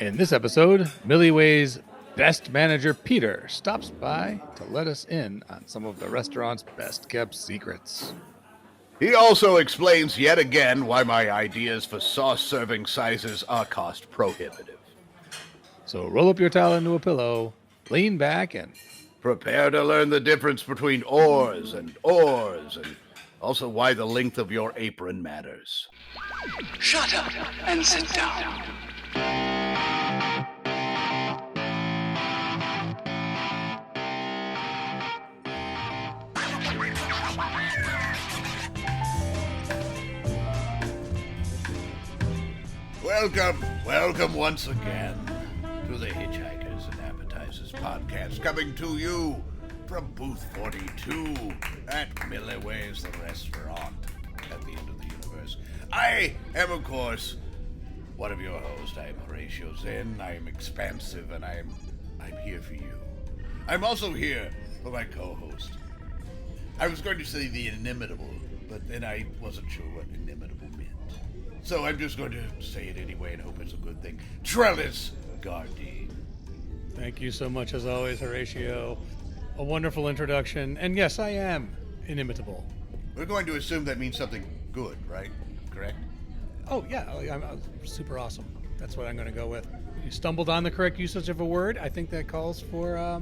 In this episode, Milliways' best manager Peter stops by to let us in on some of the restaurant's best-kept secrets. He also explains yet again why my ideas for sauce serving sizes are cost prohibitive. So roll up your towel into a pillow, lean back, and prepare to learn the difference between oars, and also why the length of your apron matters. Shut up and sit down. Welcome once again to the Hitchhikers and Appetizers podcast, coming to you from Booth 42 at Milliways, the restaurant at the end of the universe. I am, of course, one of your hosts. I am Horatio Zinn. I am expansive, and I'm here for you. I'm also here for my co-host. I was going to say the inimitable, but then I wasn't sure what inimitable meant. So I'm just going to say it anyway and hope it's a good thing. Trellis, Gardeen. Thank you so much, as always, Horatio. A wonderful introduction. And yes, I am inimitable. We're going to assume that means something good, right? Correct? Oh, yeah. I'm super awesome. That's what I'm going to go with. You stumbled on the correct usage of a word. I think that calls for a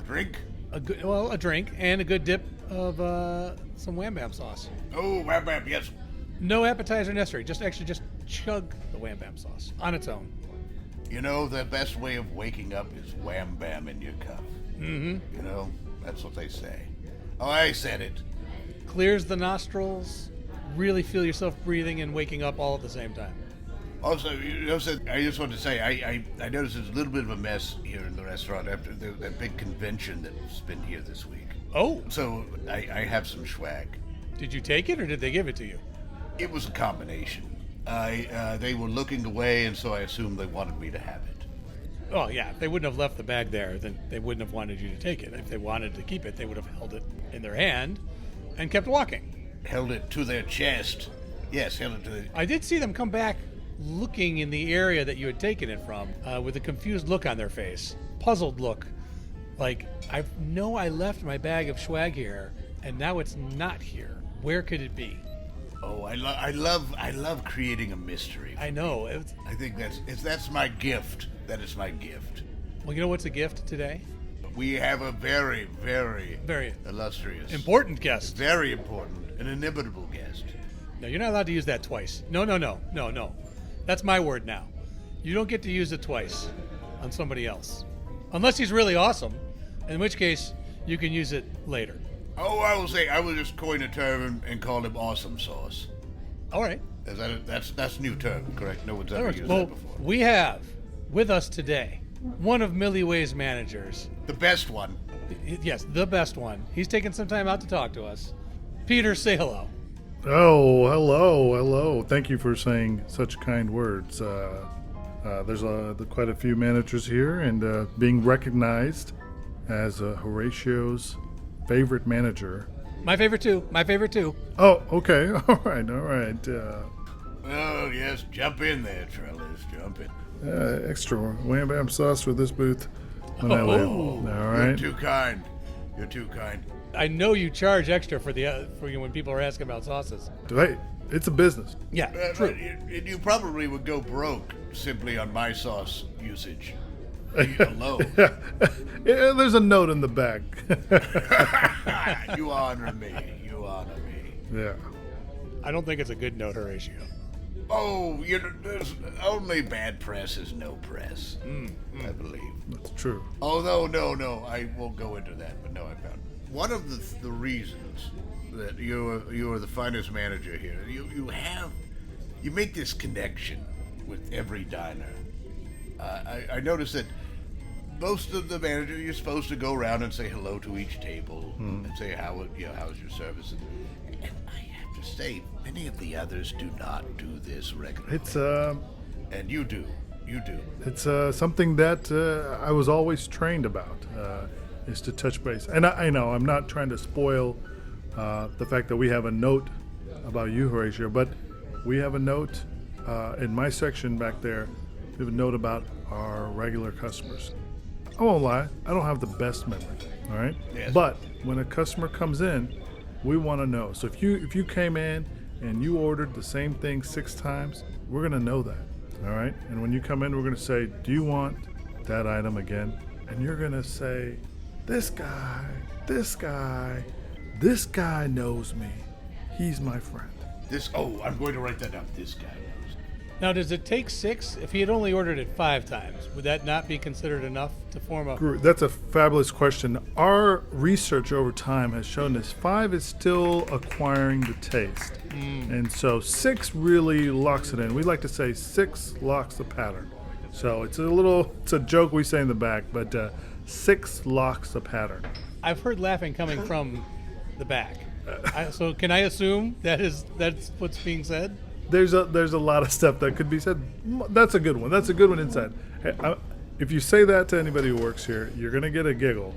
drink? A drink and a good dip of some Wham Bam sauce. Oh, Wham Bam, yes. No appetizer necessary. Just chug the Wham Bam sauce on its own. You know, the best way of waking up is Wham Bam in your cup. Mm-hmm. You know, that's what they say. Oh, I said it. Clears the nostrils. Really feel yourself breathing and waking up all at the same time. Also, I just want to say, I noticed there's a little bit of a mess here in the restaurant after that big convention that's been here this week. Oh. So I have some swag. Did you take it or did they give it to you? It was a combination. They were looking away, and so I assumed they wanted me to have it. Oh, yeah. If they wouldn't have left the bag there, then they wouldn't have wanted you to take it. If they wanted to keep it, they would have held it in their hand and kept walking. Held it to their chest. Yes, held it to their... I did see them come back looking in the area that you had taken it from with a confused look on their face. Puzzled look. Like, I know I left my bag of swag here, and now it's not here. Where could it be? Oh, I love creating a mystery. I know. I think that's my gift. That is my gift. Well, you know what's a gift today? We have a very, very, very illustrious, important guest. Very important, an inimitable guest. No, you're not allowed to use that twice. No. That's my word now. You don't get to use it twice on somebody else, unless he's really awesome, in which case you can use it later. Oh, I will just coin a term and call him awesome sauce. All right. That's a new term, correct? No one's ever used that before. We have with us today one of Milliways' managers. The best one. Yes, the best one. He's taken some time out to talk to us. Peter, say hello. Oh, hello. Thank you for saying such kind words. There's quite a few managers here, and being recognized as Horatio's favorite manager. My favorite too. Oh, okay. All right. Oh, yes. Jump in there, Trellis. Jump in. Extra Wham Bam sauce for this booth when I live. All right. You're too kind. I know you charge extra for when people are asking about sauces. Hey, it's a business. Yeah, true. You probably would go broke simply on my sauce usage. Alone. Yeah, there's a note in the back. You honor me. Yeah. I don't think it's a good note, Horatio. Oh, there's only bad press is no press. I believe. That's true. Oh, no. I won't go into that, but no, I found one of the reasons that you are the finest manager here. You make this connection with every diner. I noticed that most of the managers, you're supposed to go around and say hello to each table and say how's your service. And I have to say, many of the others do not do this regularly. It's and you do. It's something that I was always trained about. Is to touch base. And I know I'm not trying to spoil the fact that we have a note about you, Horatio, but we have a note in my section back there leave a note about our regular customers. I won't lie, I don't have the best memory, all right? Yes. But when a customer comes in, we want to know. So if you came in and you ordered the same thing 6 times, we're going to know that, all right? And when you come in, we're going to say, do you want that item again? And you're going to say, this guy knows me. He's my friend. I'm going to write that down. This guy knows. Now, does it take 6? If he had only ordered it 5 times, would that not be considered enough to form a... That's a fabulous question. Our research over time has shown this 5 is still acquiring the taste. And so 6 really locks it in. We like to say 6 locks the pattern. So it's a joke we say in the back, but 6 locks the pattern. I've heard laughing coming from the back. So can I assume that's what's being said? There's a lot of stuff that could be said. That's a good one. That's a good one inside. Hey, if you say that to anybody who works here, you're going to get a giggle,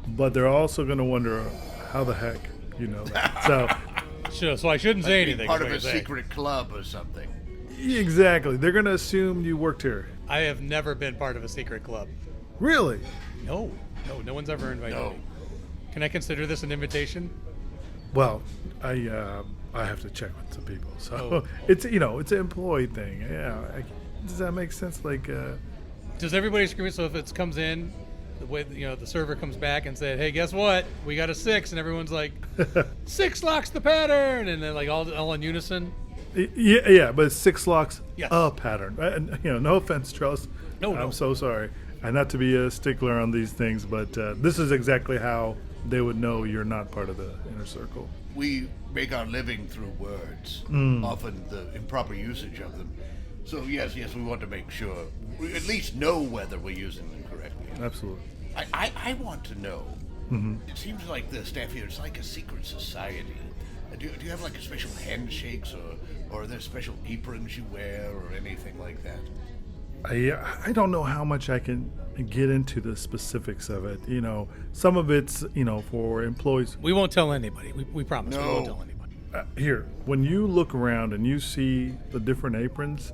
but they're also going to wonder how the heck you know that. So I shouldn't say anything. Part is of what a you're saying. secret club or something. Exactly. They're going to assume you worked here. I have never been part of a secret club. Really? No one's ever invited No. me. Can I consider this an invitation? Well, I have to check with some people. So Oh. it's an employee thing. Yeah. Does that make sense? Like, Does everybody scream? So if it comes in, the way the server comes back and said, "Hey, guess what? We got a 6," and everyone's like, "6 locks the pattern," and then like all in unison. yeah, but 6 locks Yes. a pattern. No offense, Trellis. No. I'm so sorry. And not to be a stickler on these things, but this is exactly how they would know you're not part of the inner circle. We make our living through words, often the improper usage of them. So yes, we want to make sure we at least know whether we're using them correctly. Absolutely. I want to know. It seems like the staff here is like a secret society. Do you have like a special handshakes or are there special aprons you wear or anything like that? I don't know how much I can get into the specifics of it. Some of it's, for employees. We won't tell anybody. We promise. We No. won't tell anybody. Here, when you look around and you see the different aprons,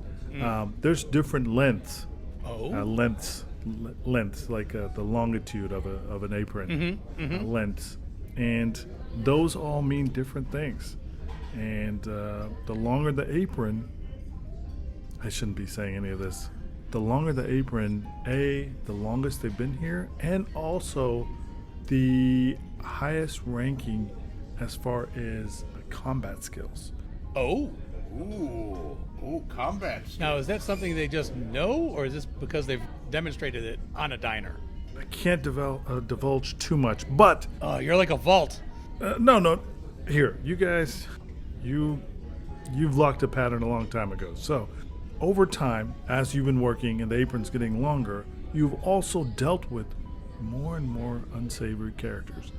there's different lengths. Oh. Lengths, like the longitude of an apron, lengths, and those all mean different things. And the longer the apron, I shouldn't be saying any of this. The longer the apron, the longest they've been here, and also the highest ranking as far as combat skills. Oh. Ooh, combat. Now, is that something they just know, or is this because they've demonstrated it on a diner? I can't divulge too much, but Oh, you're like a vault. no. Here, you guys, you've locked a pattern a long time ago. So, over time, as you've been working and the apron's getting longer, you've also dealt with more and more unsavory characters.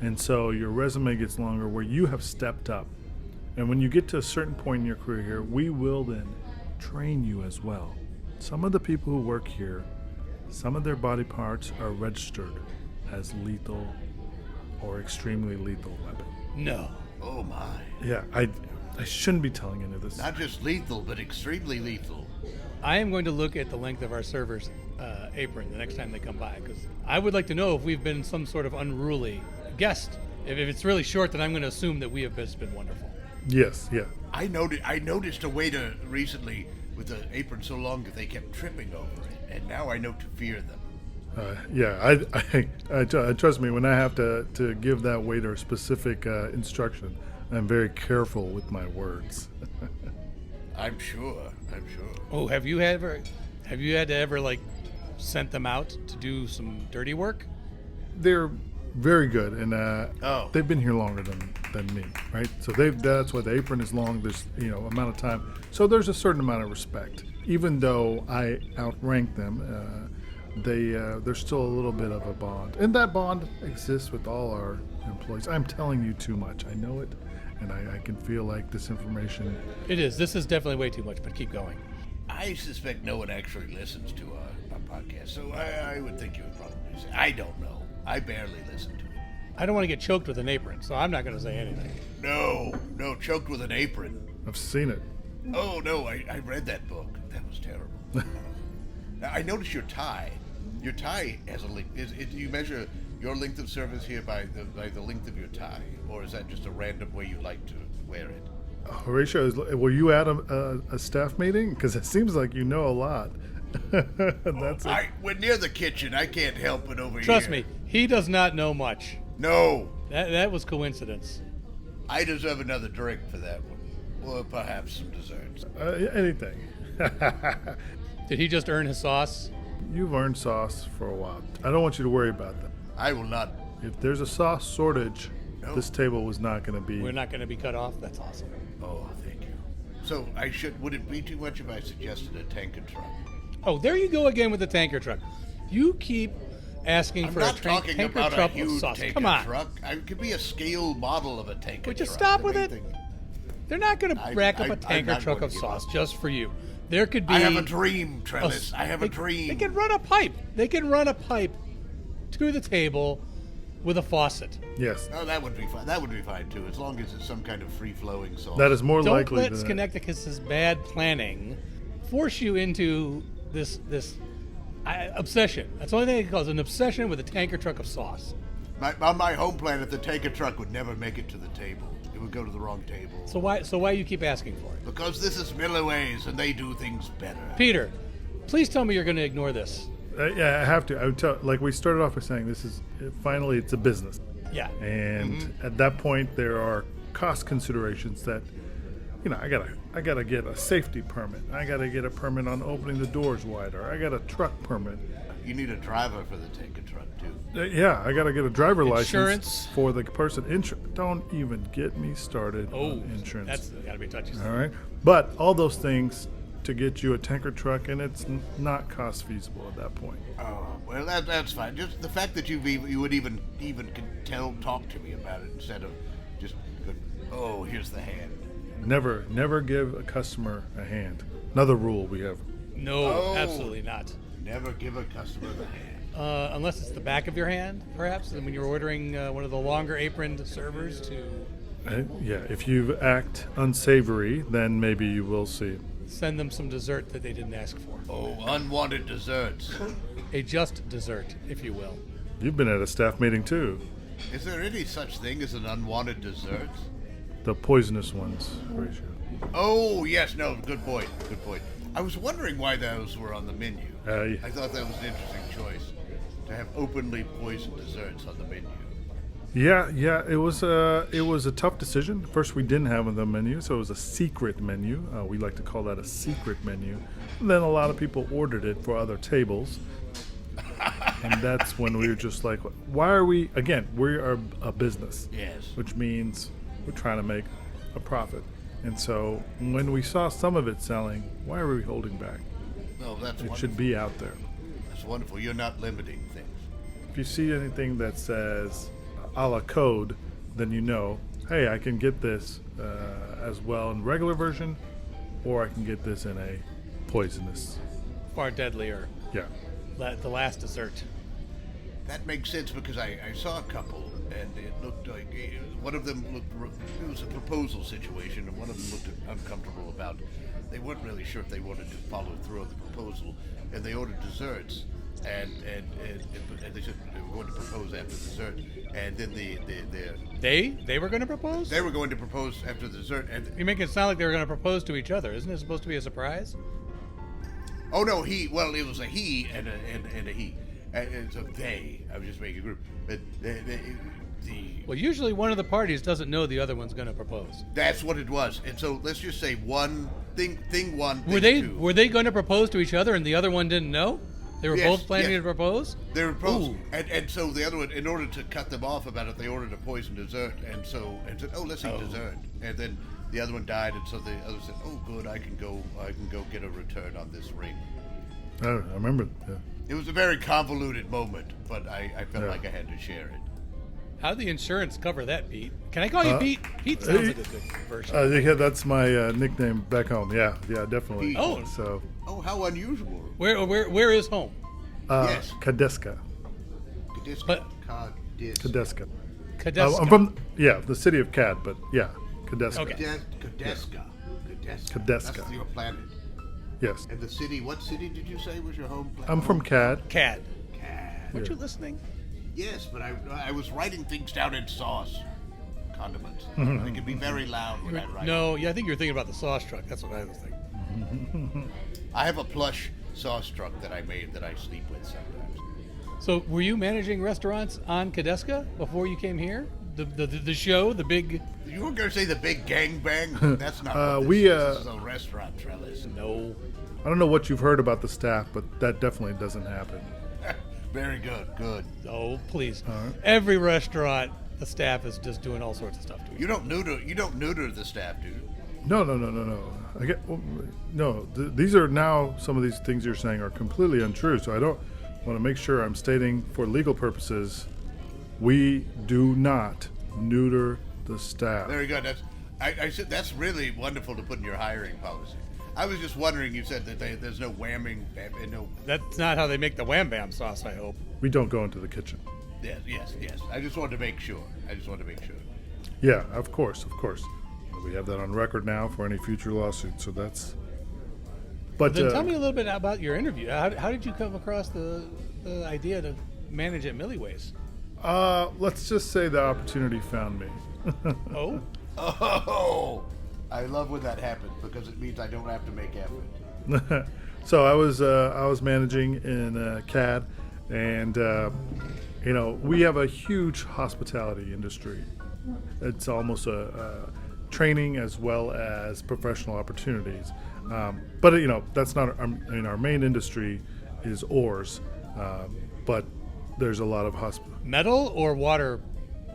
And so your resume gets longer where you have stepped up. And when you get to a certain point in your career here, we will then train you as well. Some of the people who work here, some of their body parts are registered as lethal or extremely lethal weapon. No. Oh my. Yeah, I shouldn't be telling any of this. Not just lethal, but extremely lethal. I am going to look at the length of our server's apron the next time they come by, because I would like to know if we've been some sort of unruly guest. If it's really short, then I'm going to assume that we have just been wonderful. Yes, yeah. I noticed a waiter recently with the apron so long that they kept tripping over it, and now I know to fear them. I trust me, when I have to give that waiter specific instruction, I'm very careful with my words. I'm sure. Oh, have you had to ever like sent them out to do some dirty work? They're very good, and Oh. they've been here longer than me, right? So that's why the apron is long. There's amount of time, so there's a certain amount of respect. Even though I outrank them, there's still a little bit of a bond, and that bond exists with all our employees. I'm telling you too much. I know it, and I can feel like this information. It is. This is definitely way too much, but keep going. I suspect no one actually listens to our podcast, so I would think you would probably say, I don't know. I barely listen to it. I don't want to get choked with an apron, so I'm not going to say anything. No, choked with an apron. I've seen it. Oh, no, I read that book. That was terrible. Now, I notice your tie. Your tie has a length. Do you measure your length of service here by the length of your tie, or is that just a random way you like to wear it? Horatio, were you at a staff meeting? Because it seems like you know a lot. That's it. We're near the kitchen. I can't help it over here. Trust me, he does not know much. No. That was coincidence. I deserve another drink for that one. Or perhaps some desserts. Anything. Did he just earn his sauce? You've earned sauce for a while. I don't want you to worry about that. I will not. If there's a sauce shortage, No. this table was not going to be. We're not going to be cut off. That's awesome. Oh, thank you. So would it be too much if I suggested a tanker truck? Oh, there you go again with the tanker truck. You keep asking I'm for not a talking tanker about a truck of huge sauce. tanker Come on. truck. It could be a scale model of a tanker Would you truck. stop The with main it? thing- They're not going to rack up a I'm tanker not truck going of to give sauce up. just for you. There could be. I have a dream, Trellis. I have a they- dream. They can run a pipe. They can run a pipe to the table with a faucet. Yes. Oh, that would be fine. That would be fine too, as long as it's some kind of free-flowing sauce. That is more Don't likely let than that. Connecticut's bad planning force you into this obsession. That's the only thing it calls an obsession with a tanker truck of sauce. On my home planet, the tanker truck would never make it to the table. It would go to the wrong table. So why you keep asking for it? Because this is Milliways, and they do things better. Peter, please tell me you're going to ignore this. Yeah, I have to. I would tell. Like we started off by saying, this is finally it's a business, Yeah. and at that point there are cost considerations that, I gotta get a safety permit. I gotta get a permit on opening the doors wider. I got a truck permit. You need a driver for the tanker truck too. Yeah, I gotta get a driver Insurance. license for the person. Don't even get me started Oh, on insurance. that's got to be touchy. All right, but all those things to get you a tanker truck, and it's not cost feasible at that point. Oh, well, that's fine. Just the fact that you would even talk to me about it instead of just go, oh, here's the hand. Never give a customer a hand. Another rule we have. No, Oh. absolutely not. Never give a customer the hand. Unless it's the back of your hand, perhaps, and when you're ordering one of the longer aproned servers to Yeah, if you act unsavory, then maybe you will see. send them some dessert that they didn't ask for. Oh, unwanted desserts. A just dessert, if you will. You've been at a staff meeting too. Is there any such thing as an unwanted dessert? The poisonous ones, Horatio. Oh, yes, no, good point. I was wondering why those were on the menu. Yeah. I thought that was an interesting choice, to have openly poisoned desserts on the menu. Yeah, it was a tough decision. First, we didn't have on the menu, so it was a secret menu. We like to call that a secret menu. And then a lot of people ordered it for other tables, and that's when we were just like, "Why are we?" Again, we are a business, Yes. which means we're trying to make a profit. And so, when we saw some of it selling, why are we holding back? No, that's It wonderful. should be out there. That's wonderful. You're not limiting things. If you see anything that says a la code, then you know, hey, I can get this as well in regular version, or I can get this in a poisonous. Far deadlier. Yeah. The last dessert. That makes sense because I saw a couple, and it looked like one of them it was a proposal situation, and one of them looked uncomfortable about. They weren't really sure if they wanted to follow through on the proposal, and they ordered desserts, and they said they were going to propose after dessert, and then They were going to propose? they were going to propose after dessert, and You make it sound like they were going to propose to each other. Isn't it supposed to be a surprise? oh no, it was a he and a he. And so they, I was just making a group, but Well, usually one of the parties doesn't know the other one's going to propose. that's what it was. And so let's just say one thing one, thing Were they two. were they going to propose to each other and the other one didn't know? They were Yes, both planning yes. to propose? They were proposed, Ooh. and so the other one, in order to cut them off about it, they ordered a poison dessert, and said, "Oh, let's eat dessert." And then the other one died, and so the other said, "Oh, good, I can go get a return on this ring." I remember. Yeah. It was a very convoluted moment, but I felt Yeah. like I had to share it. How'd the insurance cover that, Pete? Can I call you Pete? Pete sounds like a good version. Yeah, that's my nickname back home. Yeah, definitely. Oh. So, Oh, how unusual! Where is home? Yes. Kadeska. But- Kadeska. Kadeska. I'm from, the city of Cad, but yeah, Kadeska. Okay. Kadeska. Kadeska. That's your planet. Yes. And the city, what city did you say was your home planet? I'm from CAD. Cat. Cad. Weren't you listening? Yes, but I was writing things down in sauce. Condiments. Mm-hmm. They can be very loud when I write. No, yeah, I think you're thinking about the sauce truck. That's what I was thinking. I have a plush sauce truck that I made that I sleep with sometimes. So, were you managing restaurants on Kadeska before you came here? The show, the big. You were going to say the big gangbang? That's not what this is a restaurant, Trellis. No. I don't know what you've heard about the staff, but that definitely doesn't happen. Very good, good. Oh, please. right. Every restaurant, the staff is just doing all sorts of stuff to you. You don't neuter the staff, do you? No. These are now, some of these things you're saying are completely untrue. So I don't want to make sure I'm stating for legal purposes, we do not neuter the staff. Very good. I said that's really wonderful to put in your hiring policy. I was just wondering. You said that there's no whamming, no. That's not how they make the wham bam sauce, I hope. We don't go into the kitchen. Yes. I just wanted to make sure. Yeah, of course. We have that on record now for any future lawsuits. So that's. But Then tell me a little bit about your interview. How did you come across the idea to manage at Milliways? let's just say the opportunity found me. Oh? Oh, I love when that happens because it means I don't have to make effort. So I was managing in CAD, and we have a huge hospitality industry. It's almost a training as well as professional opportunities. But that's not. Our main industry is oars, but there's a lot of Metal or water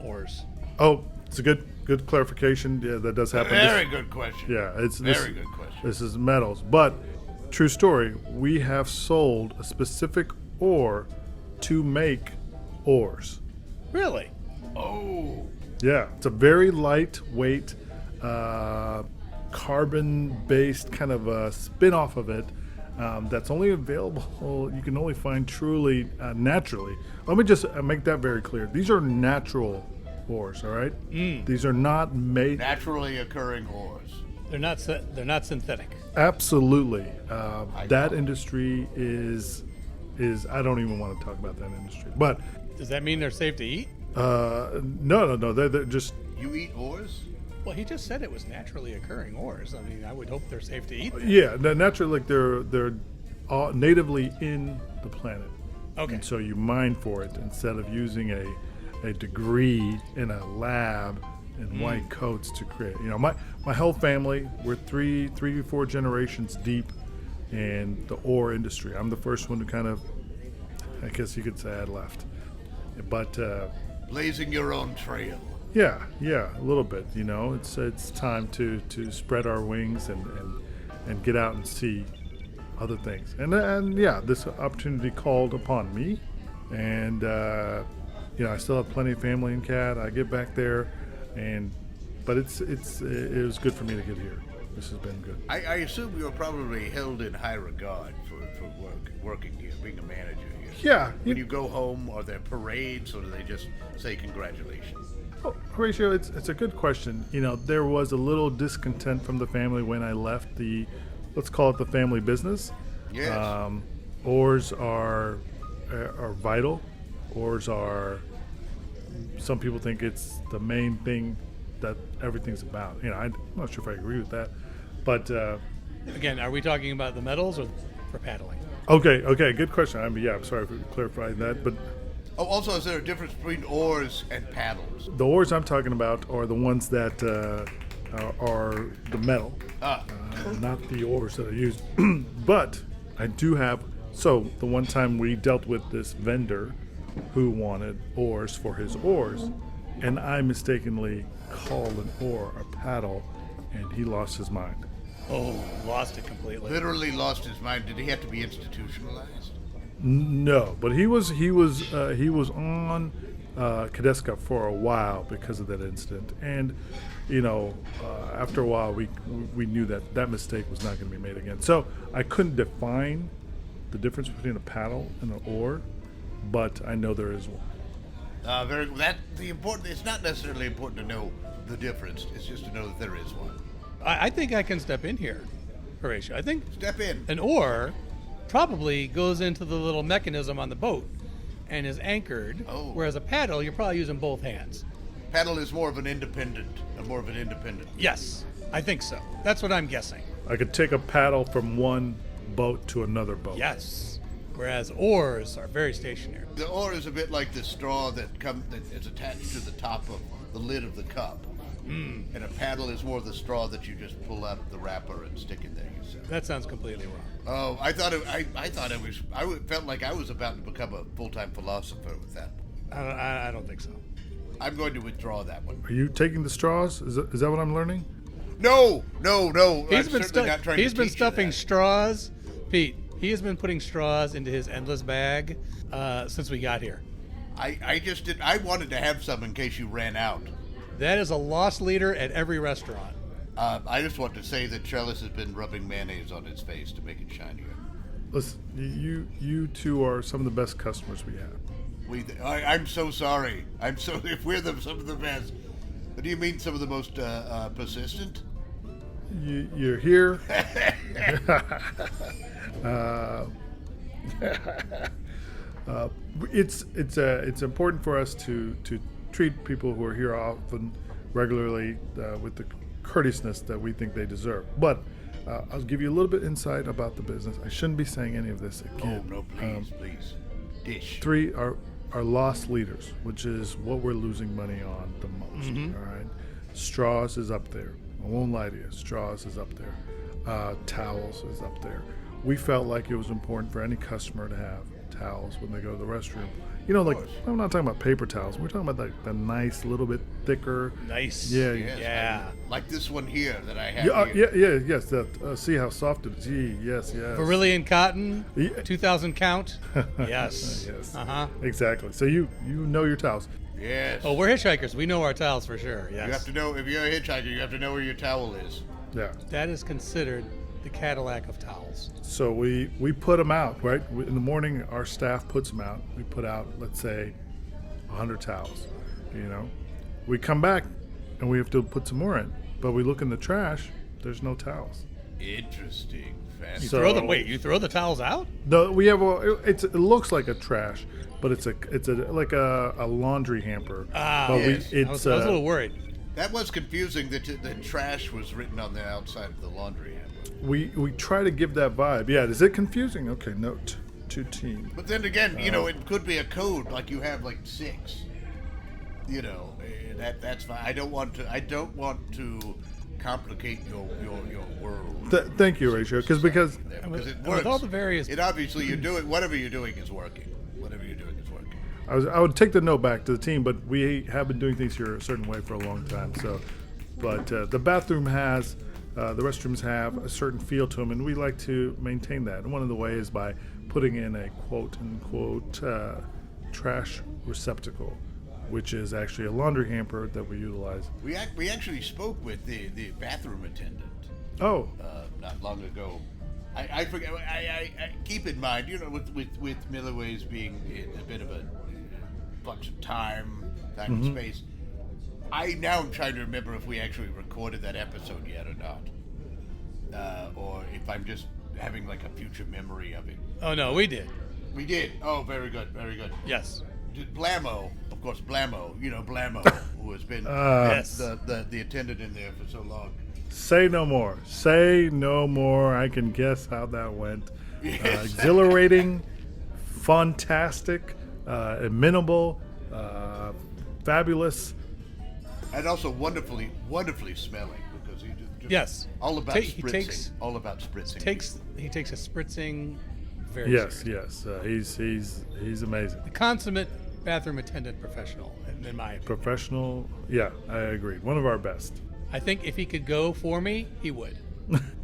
oars? Oh, it's a good clarification. Yeah, that does happen. Very good question. Yeah, it's very good question. This is metals, but true story. We have sold a specific ore to make oars. Really? Oh, Yeah, it's a very lightweight, carbon-based kind of a spin-off of it that's only available. You can only find truly naturally. Let me just make that very clear. These are natural ores. All right. These are not made. naturally occurring ores. They're not synthetic. Absolutely. That industry is. I don't even want to talk about that industry. But Does that mean they're safe to eat? no. They're just. You eat ores? Well, he just said it was naturally occurring ores. I mean, I would hope they're safe to eat. Yeah, naturally, like they're all natively in the planet. Okay. And so you mine for it instead of using a degree in a lab in white coats to create. My whole family, we're three, 4 generations deep in the ore industry. I'm the first one to kind of, I guess you could say, I left. But Blazing your own trail. yeah, a little bit. It's time to spread our wings and get out and see other things. And yeah, this opportunity called upon me, and I still have plenty of family in CAD. I get back there, but it was good for me to get here. This has been good. I assume you're probably held in high regard for working here, being a manager here. Yeah. When you go home, are there parades, or do they just say congratulations? Oh, Horatio, it's a good question. There was a little discontent from the family when I left let's call it the family business. Yes. Oars are vital. Oars are, some people think it's the main thing that everything's about. I'm not sure if I agree with that, but Again, are we talking about the metals or for paddling? okay, good question. I'm sorry for clarifying that, but Oh, also, is there a difference between oars and paddles? the oars I'm talking about are the ones that are the metal, not the oars that are used. But I do have. So the one time we dealt with this vendor who wanted oars for his oars, and I mistakenly called an oar a paddle, and he lost his mind. Oh, lost it completely. Literally lost his mind. Did he have to be institutionalized? No, but he was on Kadeska for a while because of that incident, and after a while we knew that mistake was not going to be made again. So I couldn't define the difference between a paddle and an oar, but I know there is one. It's not necessarily important to know the difference. It's just to know that there is one. I think I can step in here. Horatio. I think Step in. an oar probably goes into the little mechanism on the boat and is anchored, whereas a paddle, you're probably using both hands. Paddle is more of an independent. Yes, I think so. That's what I'm guessing. I could take a paddle from one boat to another boat. Yes. Whereas oars are very stationary. The oar is a bit like the straw that is attached to the top of the lid of the cup. And a paddle is more the straw that you just pull out of the wrapper and stick in there yourself. That sounds completely wrong. Oh, I felt like I was about to become a full-time philosopher with that. I don't think so. I'm going to withdraw that one. Are you taking the straws? Is that what I'm learning? No. He's He's been stuffing straws, Pete. He has been putting straws into his endless bag since we got here. I wanted to have some in case you ran out. That is a lost leader at every restaurant. I just want to say that Trellis has been rubbing mayonnaise on his face to make it shinier. Listen, you two are some of the best customers we have. I'm so sorry. If we're some of the best. Do you mean some of the most persistent? You're here. It's important for us to treat people who are here often, regularly, with the courteousness that we think they deserve. But I'll give you a little bit insight about the business. I shouldn't be saying any of this again. Oh no, please. Dish. 3 are lost leaders, which is what we're losing money on the most. All right, straws is up there. I won't lie to you. Straws is up there. Towels is up there. We felt like it was important for any customer to have towels when they go to the restroom. You know, like, I'm not talking about paper towels. We're talking about the nice, little bit thicker. Nice. Yeah. Yes, Yeah. like this one here that I have here. Yes. That. See how soft it is. Yes. Beryllian cotton, Yeah. 2,000 count. Yes. Yes. Exactly. So you know your towels. Yes. Oh, we're hitchhikers. We know our towels for sure. Yes. You have to know, if you're a hitchhiker, you have to know where your towel is. Yeah. That is considered the Cadillac of towels. So we put them out, right? In the morning, our staff puts them out. We put out, let's say, 100 towels. You know, we come back and we have to put some more in. But we look in the trash. There's no towels. Interesting. You So- throw them. Wait, you throw the towels out? No, we have it looks like a trash, but it's like a laundry hamper. But yes. I was a little worried. That was confusing that the trash was written on the outside of the laundry hamper. We try to give that vibe. Yeah, is it confusing? Okay, note to team. But then again, it could be a code, like you have like 6. That's fine. I don't want to complicate your world. Thank you, Horatio, because Because it With works. all the various- It obviously whatever you're doing is working. I would take the note back to the team, but we have been doing things here a certain way for a long time. So, but the bathroom has, the restrooms have a certain feel to them, and we like to maintain that. And one of the ways is by putting in a quote unquote trash receptacle, which is actually a laundry hamper that we utilize. We actually spoke with the bathroom attendant Oh, not long ago. I forget. I keep in mind, with Milliways being a bit of a flux of time and space. Now I'm trying to remember if we actually recorded that episode yet or not, or if I'm just having like a future memory of it. Oh no, we did. We did. Oh, very good. Yes. Blammo, of course, Blammo, who has been Yes. the attendant in there for so long. say no more. Say no more. I can guess how that went. Exhilarating, fantastic, amenable, fabulous. And also wonderfully smelling, because he just Yes. all about He spritzing. takes- all about spritzing. He takes a spritzing very Yes, seriously. he's amazing. The consummate bathroom attendant professional, in my opinion. Professional. Yeah, I agree. One of our best. I think if he could go for me, he would.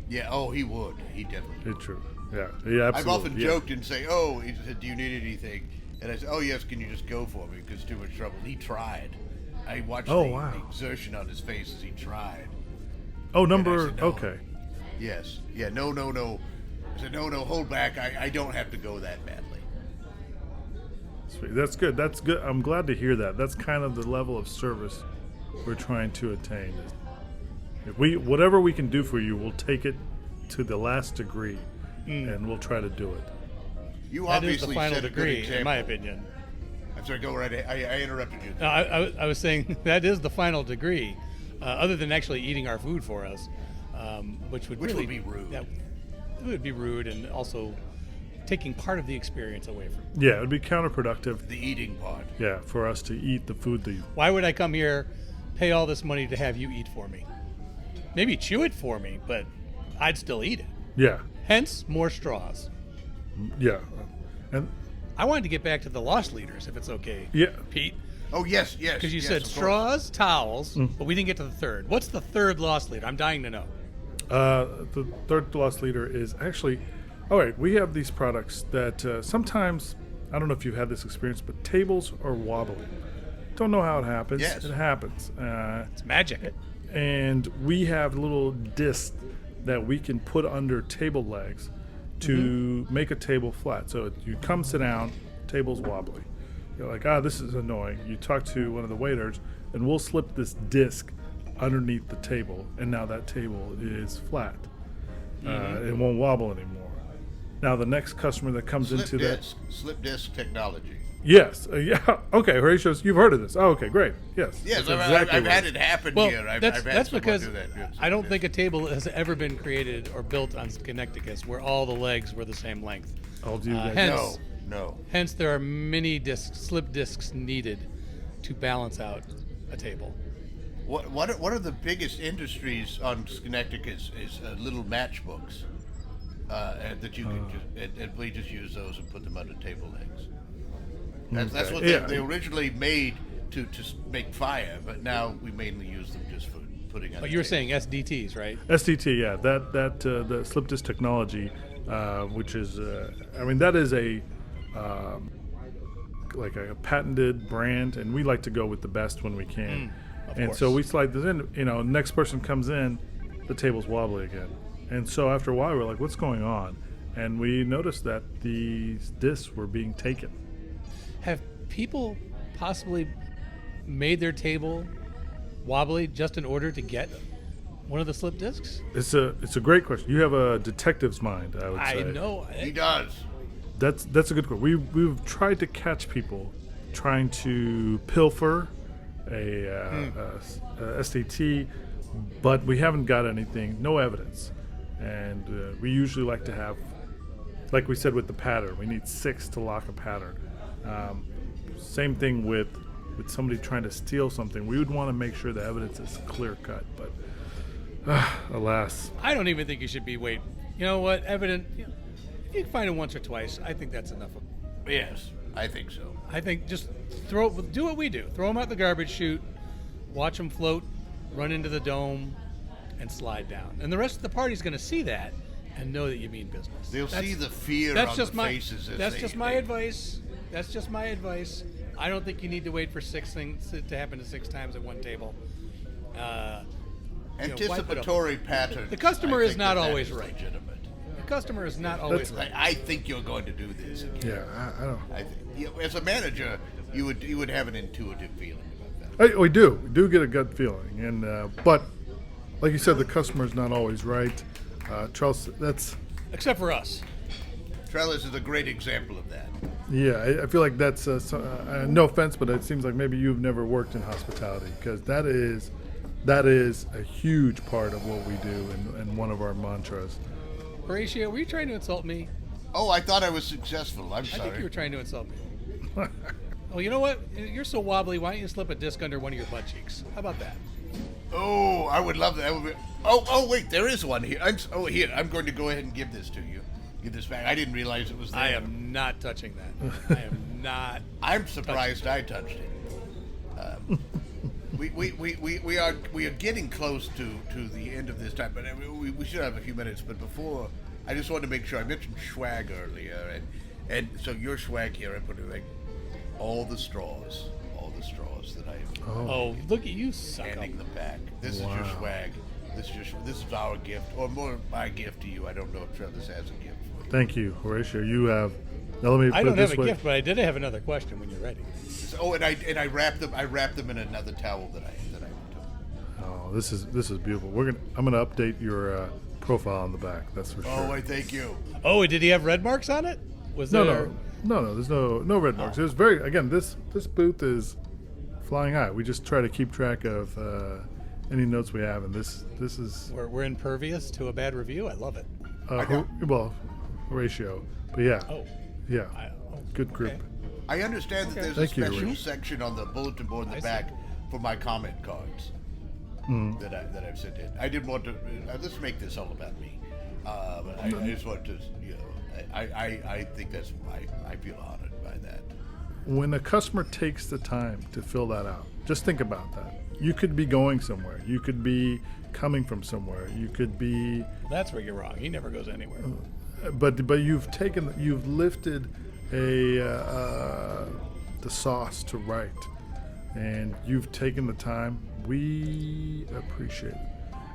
Yeah, he would. He definitely would. It's true. Yeah, absolutely. I've often joked and say, he said, do you need anything? And I said, oh, yes, can you just go for me? Because too much trouble. He tried. I watched the exertion on his face as he tried. Oh, And I number, said, no. okay. Yes. Yeah, no. I said, no, hold back. I don't have to go that badly. Sweet. That's good. I'm glad to hear that. That's kind of the level of service we're trying to attain. If whatever we can do for you, we'll take it to the last degree, and we'll try to do it. You That is obviously the final set a good degree, example. in my opinion. I'm sorry, go right ahead. I interrupted you. No, I was saying that is the final degree, other than actually eating our food for us, which would Which really would be rude. That would be rude, and also taking part of the experience away from. Yeah, it would be counterproductive. The eating part. Yeah, for us to eat the food that. Why would I come here, pay all this money to have you eat for me? Maybe chew it for me, but I'd still eat it. Yeah, Hence, more straws. yeah, and I wanted to get back to the lost leaders, if it's okay, yeah. Pete, Oh, yes. because you yes, said of course. straws, towels, but we didn't get to the third. What's the third lost leader? I'm dying to know. The third loss leader is actually. All right, we have these products that sometimes, I don't know if you've had this experience, but tables are wobbly. Don't know how it happens. Yes. It happens. It's magic. And we have little discs that we can put under table legs to make a table flat. So you come sit down, table's wobbly. You're like, this is annoying. You talk to one of the waiters, and we'll slip this disc underneath the table, and now that table is flat. It won't wobble anymore. Now the next customer that comes into Slip disc technology. that, yes, yeah, okay, Horatio, you've heard of this. Oh, okay, great, yes, Yes, that's I've exactly had right. it happen Well, here. I've that's had someone because do that. Yes, I don't yes. think a table has ever been created or built on Connecticut's where all the legs were the same length. I'll do that. hence- No. Hence, there are many slip discs needed to balance out a table. What are the biggest industries on Connecticut is little matchbooks that you can just and we just use those and put them under table legs. That's what Yeah. they originally made to make fire, but now we mainly use them just for putting on. But the you were table. saying SDTs, right? SDT, yeah, that the slip disc technology, which is, that is a like a patented brand, and we like to go with the best when we can. And so course. we slide this in. Next person comes in, the table's wobbly again, and so after a while we're like, "What's going on?" And we noticed that these discs were being taken. Have people possibly made their table wobbly just in order to get one of the slip discs? It's a great question. You have a detective's mind, I would say. I know. He does. That's a good question. We've tried to catch people trying to pilfer a SDT, but we haven't got anything, no evidence. And we usually like to have, like we said with the pattern, we need 6 to lock a pattern. Same thing with somebody trying to steal something. We would want to make sure the evidence is clear cut, but alas. I don't even think you should be waiting. You know what? If you can find it once or twice, I think that's enough. Yes, I think so. I think just do what we do. Throw them out the garbage chute, watch them float, run into the dome, and slide down. And the rest of the party's going to see that and know that you mean business. They'll see the fear that's on just the my, faces. As That's they, just my they- advice. That's just my advice. I don't think you need to wait for 6 things to happen to 6 times at one table. Wipe it up. Anticipatory patterns. The customer I is think not that always is right. legitimate. The customer is not always right. I think you're going to do this again. Yeah, I don't. As a manager, you would have an intuitive feeling about that. We do get a gut feeling, and but like you said, the customer's not always right. Charles, that's Except for us. Trellis is a great example of that. I feel like that's no offense, but it seems like maybe you've never worked in hospitality, because that is a huge part of what we do and one of our mantras. Horatio, were you trying to insult me? Oh, I thought I was successful. I'm I think sorry. you were trying to insult me. Oh, you know what? You're so wobbly. Why don't you slip a disc under one of your butt cheeks? How about that? Oh, I would love that. That would be, oh, wait, there is one here. Here, I'm going to go ahead and give this to you. Give this back. I didn't realize it was there. I am not touching that. I am not. I'm surprised I touched it. We are getting close to the end of this time, but we should have a few minutes. But before, I just wanted to make sure I mentioned swag earlier, and so your swag here, I put it like all the straws that I have Oh, look at you, suck up. handing them back. This is your swag. This is our gift, or more my gift to you. I don't know if Trellis has a gift for you. Thank you, Horatio. You have. Now let me put I it don't this have a way. gift, but I did have another question when you're ready. Oh, and I wrapped them in another towel that I took. Oh, this is beautiful. I'm gonna update your profile on the back. That's for Oh, sure. I thank you. Oh, did he have red marks on it? Was No, there? no. There's no red marks. It was very again. This booth is flying high. We just try to keep track of any notes we have, and this is We're impervious to a bad review. I love it. Horatio. But yeah, yeah, good group. Okay. I understand that there's Thank you, a special Rich. section on the bulletin board in the I see. back for my comment cards that I've sent in. I didn't want to. Let's make this all about me. But I just want to, I think that's. I feel honored by that. When a customer takes the time to fill that out, just think about that. You could be going somewhere. You could be coming from somewhere. You could be, That's where you're wrong. He never goes anywhere. but you've lifted the sauce to write, and you've taken the time. We appreciate it.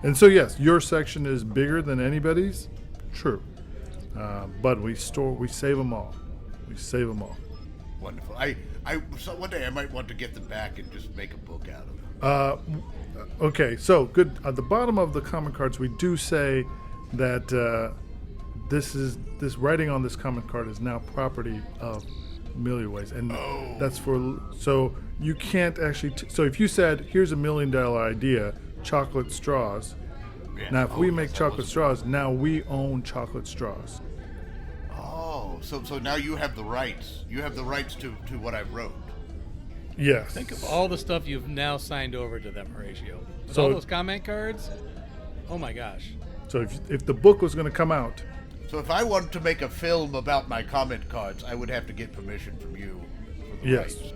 And so yes, your section is bigger than anybody's. True, but we save them all. We save them all. Wonderful. So one day I might want to get them back and just make a book out of them. Okay, so good. At the bottom of the comment cards, we do say that this writing on this comment card is now property of Milliways, and that's for so you can't actually. So if you said, "Here's $1 million idea, chocolate straws," Yeah. now if we make that chocolate was- straws, now we own chocolate straws. Oh, so now you have the rights. You have the rights to what I wrote. Yes. Think of all the stuff you've now signed over to them, Horatio. With So- all those comment cards. Oh my gosh. So if the book was going to come out, So if I wanted to make a film about my comment cards, I would have to get permission from you. For the yes, rights.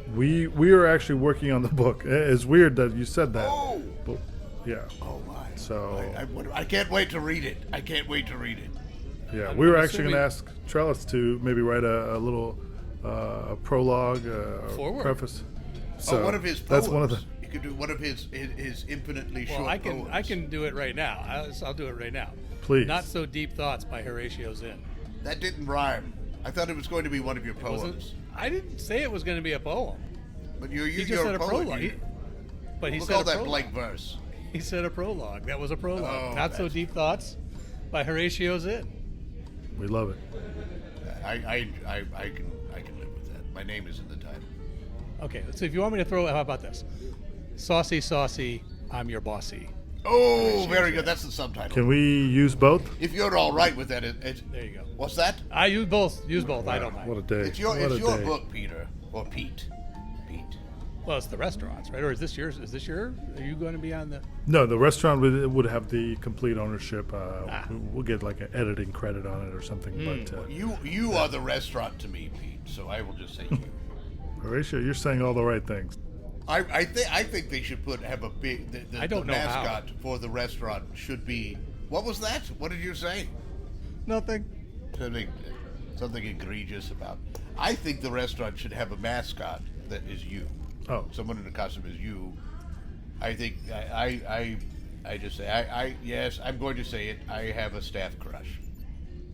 we are actually working on the book. It's weird that you said that. Oh. But, yeah. Oh my. So- I can't wait to read it. I can't wait to read it. Yeah, I'm we were actually going to assuming- ask Trellis to maybe write a little prologue, Forward. preface. So one of his poems. that's one of the. You could do one of his infinitely Well, short I poems. can do it right now. I'll do it right now. Please. Not so deep thoughts by Horatio Zinn. That didn't rhyme. I thought it was going to be one of your Wasn't- poems. I didn't say it was going to be a poem. But He you're just a said a poet. prologue. But he We'll said call a that prologue. blank verse. He said a prologue. That was a prologue. Oh, Not so that's- deep thoughts by Horatio Zinn. We love it. I can live with that. My name is in the title. Okay, so if you want me to throw, how about this? Saucy, I'm your bossy. Oh, very good. That's the subtitle. Can we use both? If you're all right with that, There you go. what's that? I use both. I don't mind. What a day! It's your What a day. book, Peter or Pete. Pete. Well, it's the restaurants, right? Or is this yours? Are you going to be on the? No, the restaurant would have the complete ownership. We'll get like an editing credit on it or something. But You are the restaurant to me, Pete. So I will just say you. Horatio, you're saying all the right things. I think they should have a big. I don't the know how. mascot for the restaurant should be. What was that? What did you say? Nothing. Something egregious about. I think the restaurant should have a mascot that is you. Oh, Someone in a costume is you. I think I just say yes. I'm going to say it. I have a staff crush.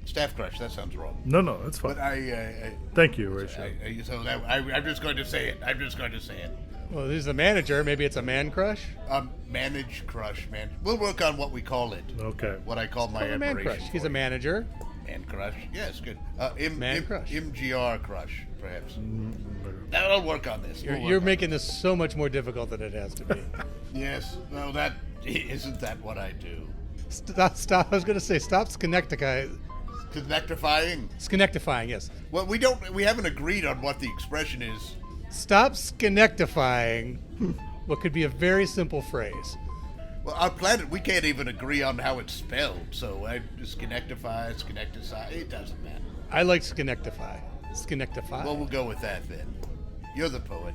Staff crush. That sounds wrong. no, that's fine. But Thank you, Horatio. I'm just going to say it. I'm just going to say it. Well, he's the manager. Maybe it's a man crush. Manage crush, man. We'll work on what we call it. Okay. What I call my Oh, a man admiration. crush. He's for a you. manager. Man crush. Yes, good. Man crush. MGR crush, perhaps. I'll work on this. We'll work You're on making this so much more difficult than it has to be. it. Yes. No, that isn't that what I do. Stop. I was going to say stop Schenectifying. Connectifying. Yes. Well, we haven't agreed on what the expression is. Stop Schenectifying what could be a very simple phrase. Well, our planet, we can't even agree on how it's spelled. So I just Schenectify, it doesn't matter. I like Schenectify. Schenectify. Well, we'll go with that then. You're the poet.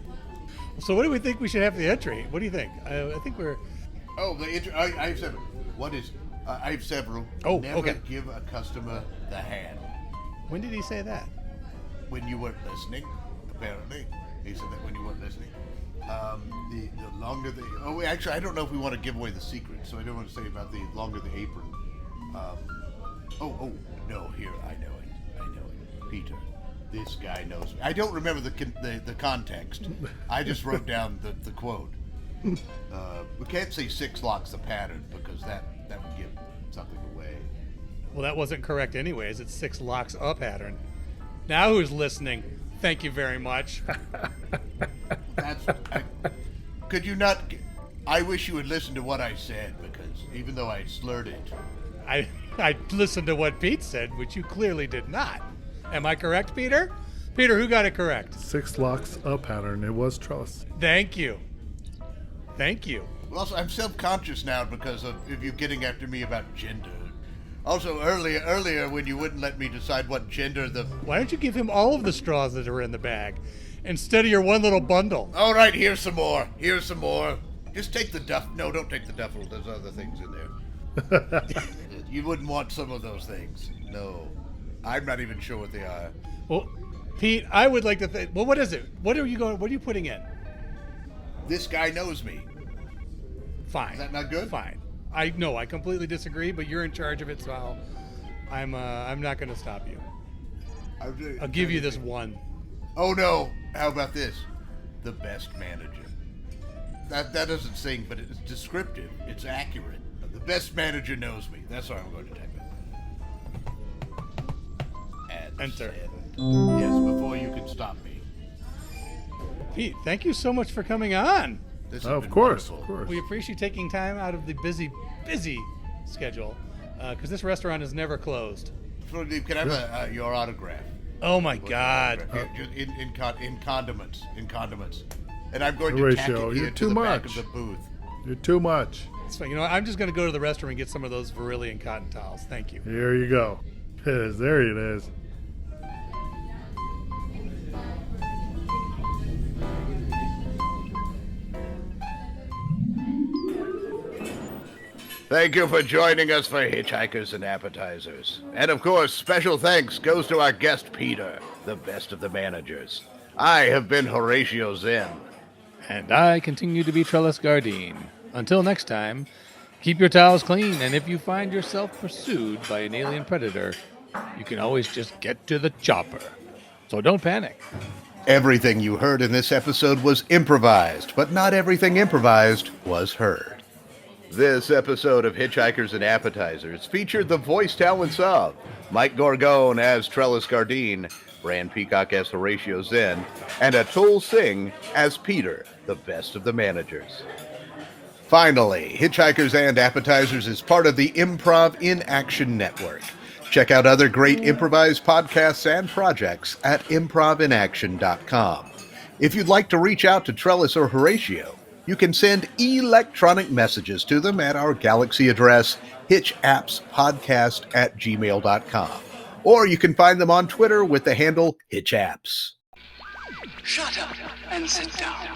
So what do we think we should have for the entry? What do you think? I think we're... Oh, I have several. What is? I have several. Oh, Never okay. give a customer the hand. When did he say that? When you weren't listening, apparently. He said that when you weren't listening. The longer the... Oh, actually, I don't know if we want to give away the secret, so I don't want to say about the longer the apron. No, here, I know it. Peter, this guy knows me. I don't remember the context. I just wrote down the quote. We can't say 6 locks the pattern because that would give something away. Well, that wasn't correct anyways. It's 6 locks a pattern. Now who's listening? Thank you very much. Could you not? I wish you would listen to what I said, because even though I slurred it, I listened to what Pete said, which you clearly did not. Am I correct, Peter? Peter, who got it correct? 6 locks a pattern. It was Trellis. Thank you. Thank you. well, also I'm self-conscious now because of you getting after me about gender. Also, earlier when you wouldn't let me decide what gender the... Why don't you give him all of the straws that are in the bag instead of your one little bundle? All right, here's some more. Here's some more. Just take the duff. No, don't take the duffel. There's other things in there. You wouldn't want some of those things. No. I'm not even sure what they are. Well, Pete, I would like to think... Well, what is it? What are you putting in? This guy knows me. Fine. Is that not good? Fine. I completely disagree, but you're in charge of it, so I'm not going to stop you. I'll give you this one. Oh no! How about this? The best manager. That doesn't sing, but it's descriptive. It's accurate. The best manager knows me. That's what I'm going to type in. Enter. Yes, before you can stop me. Pete, thank you so much for coming on. This has Of been course, wonderful. of course. We appreciate taking time out of the busy schedule, because this restaurant is never closed. So, can I have your autograph? Oh my God! In condiments. And I'm going to tack Horatio, it here you're to too the back much. of the booth. You're too much. So, I'm just going to go to the restroom and get some of those Verillion cotton towels. Thank you. Here you go. There it is. Thank you for joining us for Hitchhikers and Appetizers. And of course, special thanks goes to our guest Peter, the best of the managers. I have been Horatio Zinn. And I continue to be Trellis Gardeen. Until next time, keep your towels clean, and if you find yourself pursued by an alien predator, you can always just get to the chopper. So don't panic. Everything you heard in this episode was improvised, but not everything improvised was heard. This episode of Hitchhikers and Appetizers featured the voice talents of Mike Gorgone as Trellis Gardeen, Bran Peacock as Horatio Zinn, and Atul Singh as Peter, the best of the managers. Finally, Hitchhikers and Appetizers is part of the Improv in Action Network. Check out other great improvised podcasts and projects at improvinaction.com. If you'd like to reach out to Trellis or Horatio, you can send electronic messages to them at our Galaxy address, hitchappspodcast@gmail.com. Or you can find them on Twitter with the handle hitchapps. Shut up and sit down.